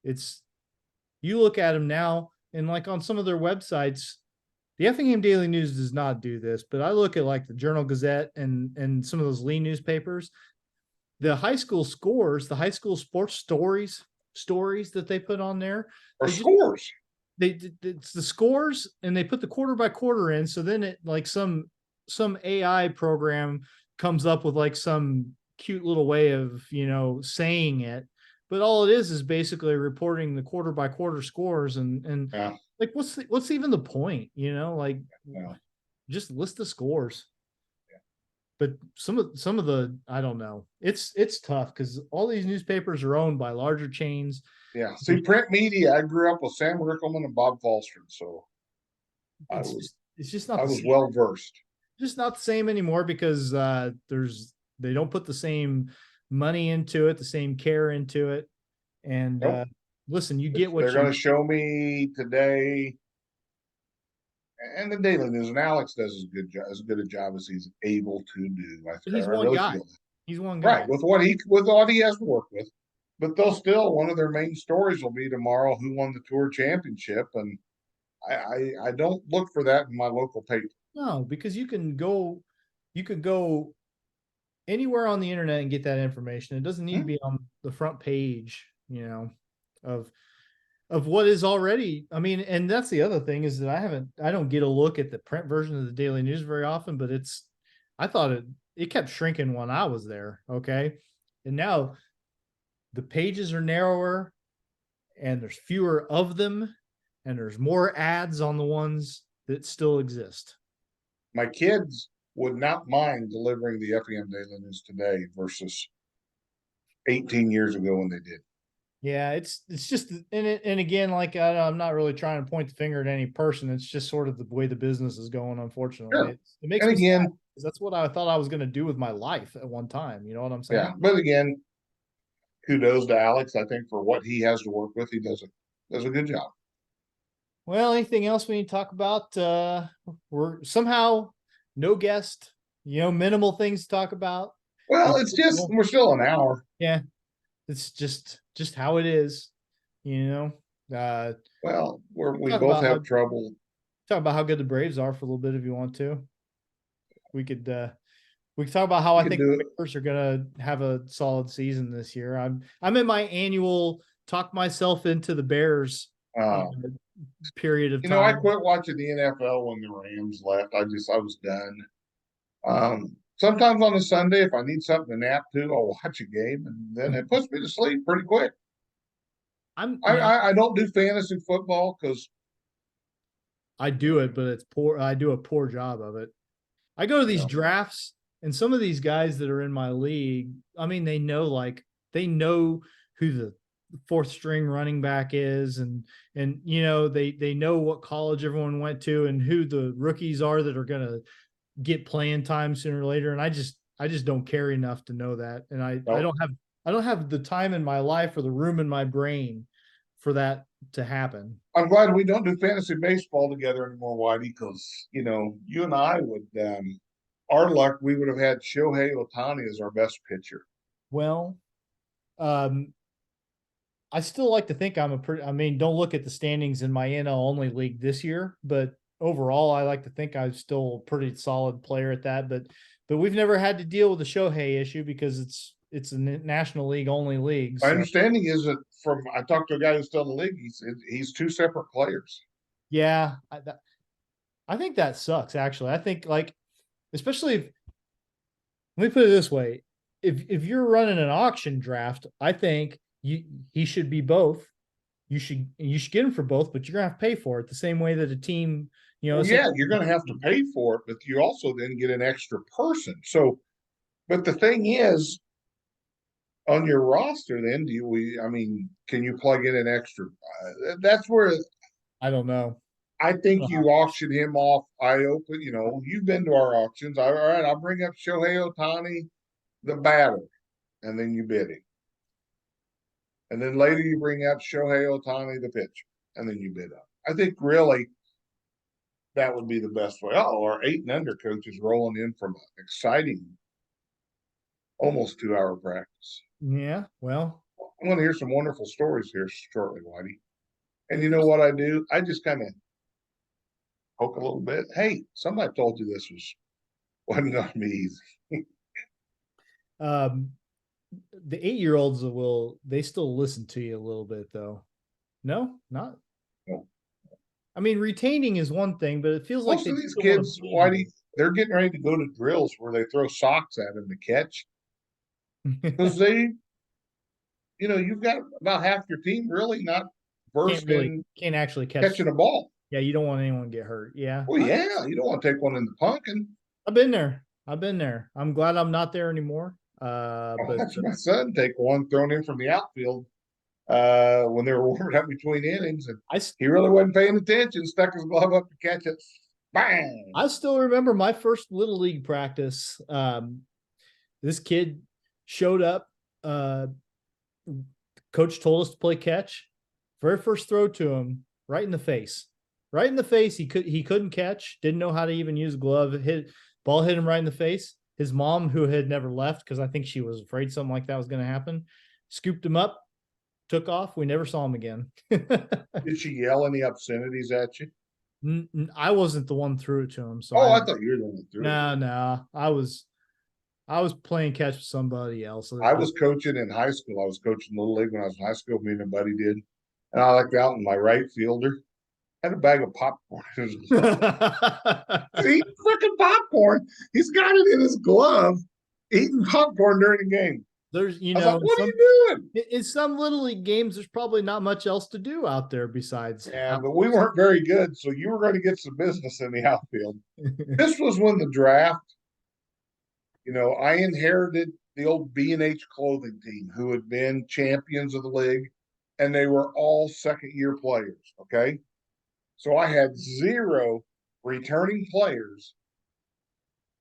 It's You look at them now, and like on some of their websites, the Effingham Daily News does not do this, but I look at like the Journal Gazette and some of those lean newspapers. the high school scores, the high school sports stories that they put on there. Or They just scores. it's the scores, and they put the quarter by quarter in. So then it like some AI program comes up with like some cute little way of saying it, but all it is basically reporting the quarter by quarter scores, and Yeah. like what's even the point, like Yeah. just list the scores. But some of the, I don't know, it's tough because all these newspapers are owned by larger chains. Yeah. See, print media, I grew up with Sam Rickelman and Bob Falstrom, so It's just I not the was same. well versed. Just not the same anymore because they don't put the same money into it, the same care into it. And Nope. listen, you get They're what going you. to show me today, and the Daily News, and Alex does as good a job as he's able to do. I He's one really guy. feel that. He's one Right, guy. with what he has to work with. But they'll still, one of their main stories will be tomorrow who won the tour championship, and I don't look for that in my local paper. No, because you could go anywhere on the internet and get that information. It doesn't need to Hmm? be on the front page, of what is already. I mean, and that's the other thing is that I don't get a look at the print version of the Daily News very often, but I thought it kept shrinking when I was there. Okay. And now the pages are narrower and there's fewer of them and there's more ads on the ones that still exist. My kids would not mind delivering the Effingham Daily News today versus 18 years ago when they did. Yeah, it's just, and again, like I'm not really trying to point the finger at any person. It's just sort of the way the business is going. Unfortunately, Sure. it makes And me sad again, because that's what I thought I was going to do with my life at one time. You know what I'm yeah, saying? but again, kudos to Alex. I think for what he has to work with, he does a good job. Well, anything else we need to talk about? We're somehow no guest. Minimal things to talk about. Well, it's just we're still an hour. Yeah, it's just how it is. You know, uh, Well, we talk both about how have trouble. talk about how good the Braves are for a little bit if you want to. We could we could talk about how We I can think do the it. Bears are gonna have a solid season this year. I'm in my annual talk myself into the Bears Uh, period of I time. quit watching the NFL when the Rams left. I was done. Sometimes on a Sunday, if I need something to nap to, I'll watch a game, and then it puts me to sleep pretty quick. I'm I don't do fantasy football because I do it, but it's poor. I do a poor job of it. I go to you these know drafts, and some of these guys that are in my league, I mean, they know who the fourth string running back is, and they know what college everyone went to and who the rookies are that are gonna get playing time sooner or later. And I just don't care enough to know that. And well, I don't have the time in my life or the room in my brain for that to happen. I'm glad we don't do fantasy baseball together anymore, Whitey, because you and I would our luck we would have had Shohei Ohtani as our best pitcher. Well, um, I still like to think I mean, don't look at the standings in my NL only league this year, but overall, I like to think I'm still a pretty solid player at that. But we've never had to deal with the Shohei issue because it's a National League only league. My So understanding is that from I talked to a guy who's still in the league. He's two separate players. yeah, I think that sucks. Actually, I think like especially if let me put it this way: if you're running an auction draft, I think he should be both. You should get him for both, but you're gonna have to pay for it the same way that a team, Well, say yeah, you're going to have to pay for it, but you also then get an extra person. So, but the thing is, on your roster, then I mean, can you plug in an extra? That's where I don't know. I think you auction him off. You've been to our auctions. All right, I'll bring up Shohei Ohtani, the batter, and then you bid him. And then later you bring up Shohei Ohtani, the pitcher, and then you bid up. I think really that would be the best way. Oh, our 8 and under coach is rolling in from an exciting, almost 2 hour practice. Yeah, well, I'm going to hear some wonderful stories here shortly, Whitey. And if you know there's what I do? I just kind of poke a little bit. Hey, somebody told you this wasn't going to be easy. um the 8-year-olds they still listen to you a little bit though. No, not. No. I mean, retaining is one thing, but it feels like Most they of these still want to kids, feed Whitey, they're getting ready to go to drills where they throw socks at them to catch you. because you've got about half your team really not versed in Can't actually catch. catching a ball. Yeah, you don't want anyone to get hurt. Yeah. Well, yeah, you don't want to take one in the pumpkin. I've been there. I've been there. I'm glad I'm not there anymore. I But watched my son take one thrown in from the outfield when they were warming up between innings, and I he really wasn't paying attention. Stuck his glove up to catch it. Bang! I still remember my first little league practice. This kid showed up. Coach told us to play catch. Very first throw to him, right in the face. Right in the face. He couldn't catch. Didn't know how to even use a glove. Ball hit him right in the face. His mom, who had never left because I think she was afraid something like that was going to happen, scooped him up, took off. We never saw him again. Did she yell any obscenities at you? I wasn't the one threw it to him, so Oh, I thought you were the one that threw it. no. I was playing catch with somebody else. I was coaching in high school. I was coaching Little League when I was in high school. Me and a buddy did. And I looked out, and my right fielder had a bag of popcorn. He's eating freaking popcorn. He's got it in his glove, eating popcorn during the game. There's, I was like, what are you doing? in some little league games, there's probably not much else to do out there besides. Yeah, but we weren't very good, so you were going to get some business in the outfield. This was when the draft, I inherited the old B&H clothing team who had been champions of the league, and they were all second-year players, okay? So I had 0 returning players,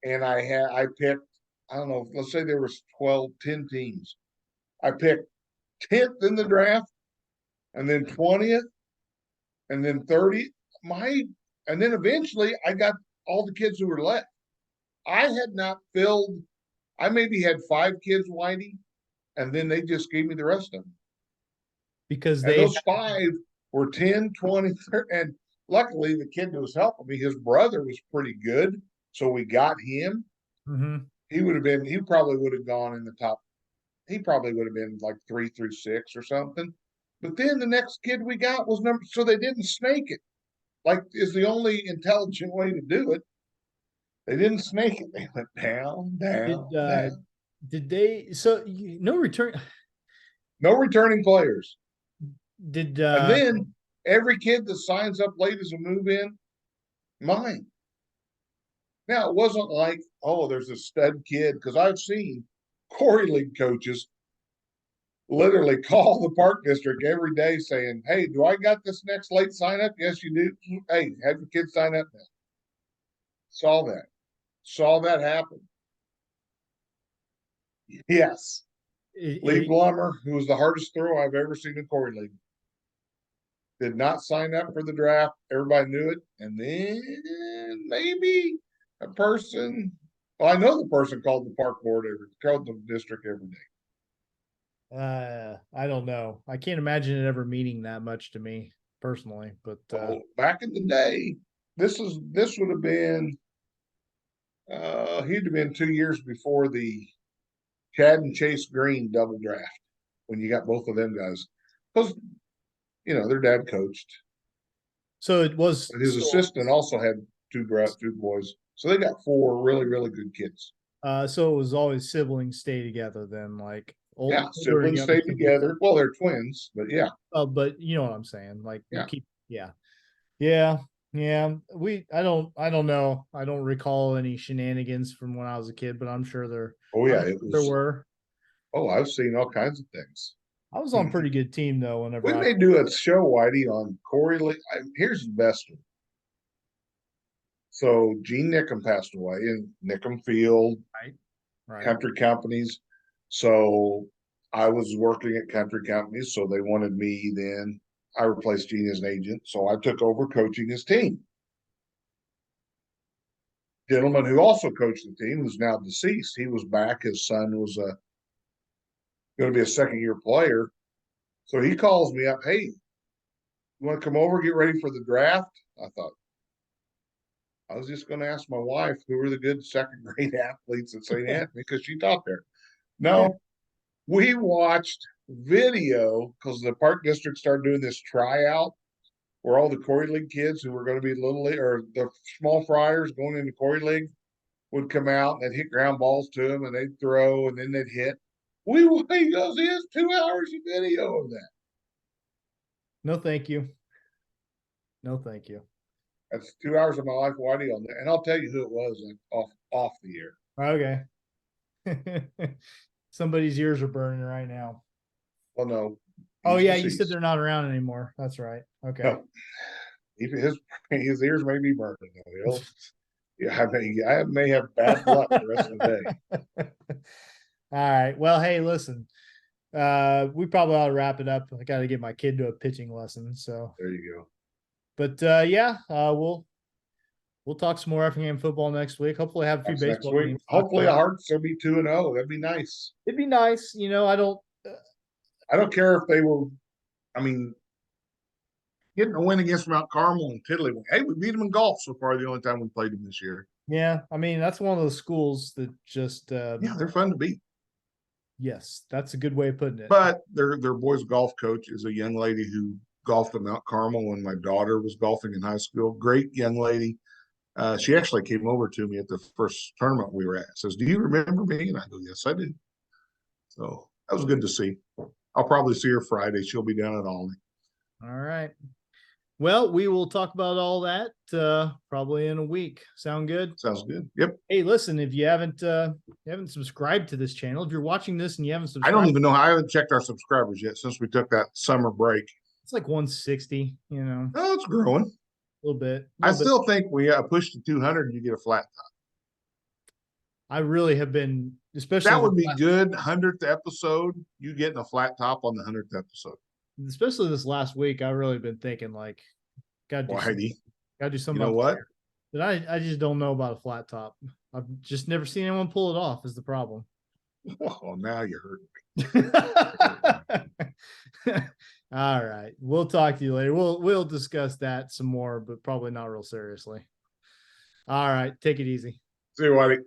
and I picked, I don't know, let's say there was 10 teams. I picked 10th in the draft, and then 20th, and then 30th. And then eventually I got all the kids who were left. I had not filled, I maybe had 5 kids, Whitey, and then they just gave me the rest of them. Because and those 5 were 10, 20, 30, and luckily the kid that was helping me, his brother was pretty good. So we got him. Mm-hmm. He probably would have gone in the top. He probably would have been like 3 through 6 or something. But then the next kid we got was number, so they didn't snake it. Like is the only intelligent way to do it. They didn't snake it. They went down, down. Did they? So no return. No returning players. And then every kid that signs up late as a move-in, mine. Now it wasn't like, oh, there's a stud kid, because I've seen Corey League coaches literally call the park district every day saying, hey, do I got this next late sign up? Yes, you do. Hey, have your kids sign up now. Saw that happen. Yes. Lee Blummer, who was the hardest throw I've ever seen in Corey League, did not sign up for the draft. Everybody knew it. And then maybe a person, well, I know the person called the park board called the district every day. I don't know. I can't imagine it ever meaning that much to me personally, but back in the day, this would have been he'd have been 2 years before the Chad and Chase Green double draft when you got both of them guys. Because their dad coached. So it was and his assistant also had two boys. So they got 4 really, really good kids. So it was always siblings stay together then, like siblings stay together. Well, they're twins, but yeah. But you know what I'm saying. Like yeah. Yeah. I don't know. I don't recall any shenanigans from when I was a kid, but I'm sure there were. Oh, I've seen all kinds of things. I was on a pretty good team though. Whenever we may do a show, Whitey, on Corey Lee. Here's the best one. So Gene Nickham passed away in Nickham Field, right. Country Companies. So I was working at Country Companies, so they wanted me then. I replaced Gene as an agent, so I took over coaching his team. Gentleman who also coached the team, who's now deceased, he was back. His son was going to be a second-year player. So he calls me up, hey, you want to come over, get ready for the draft? I thought, I was just going to ask my wife who were the good second-grade athletes at St. Anthony because she taught there. No, We watched video because the park district started doing this tryout where all the Corey League kids who were going to be little league or the small friars going into Corey League would come out and they'd hit ground balls to them and they'd throw and then they'd hit. He goes, he has 2 hours of video of that. No, thank you. No, thank you. That's 2 hours of my life, Whitey, on that. And I'll tell you who it was off the air. Okay. Somebody's ears are burning right now. Well, no. Oh yeah, you said they're not around anymore. That's right. Okay. No. His ears may be burning. Though. Yeah, I may have bad luck the rest of the day. All right. Well, hey, listen. We probably ought to wrap it up. I got to get my kid to a pitching lesson. So there you go. But we'll talk some more Effingham football next week. Hopefully, have a few baseball games. Hopefully, our Hearts will be 2-0. That'd be nice. It'd be nice. I don't care if they were. I mean, getting a win against Mount Carmel and Tiddly. Hey, we beat them in golf so far. The only time we played them this year. Yeah, I mean that's one of those schools that just yeah, they're fun to beat. Yes, that's a good way of putting it. But their boys golf coach is a young lady who golfed at Mount Carmel when my daughter was golfing in high school. Great young lady. She actually came over to me at the first tournament we were at. Says, "Do you remember me?" And I go, "Yes, I do." So that was good to see. I'll probably see her Friday. She'll be down at Alney. All right. Well, we will talk about all that probably in a week. Sound good? Sounds good. Yep. Hey, listen, if you haven't subscribed to this channel, if you're watching this and you haven't subscribed, I don't even know. I haven't checked our subscribers yet since we took that summer break. It's like 160. Oh, it's growing a little bit. I still think we push to 200 and you get a flat top. I really have been, especially that would be good. 100th episode, you getting a flat top on the 100th episode. Especially this last week, I've really been thinking like, gotta do something. You know what? But I just don't know about a flat top. I've just never seen anyone pull it off. Is the problem? Oh, now you're hurting me. All right, we'll talk to you later. We'll discuss that some more, but probably not real seriously. All right, take it easy. See you, Whitey.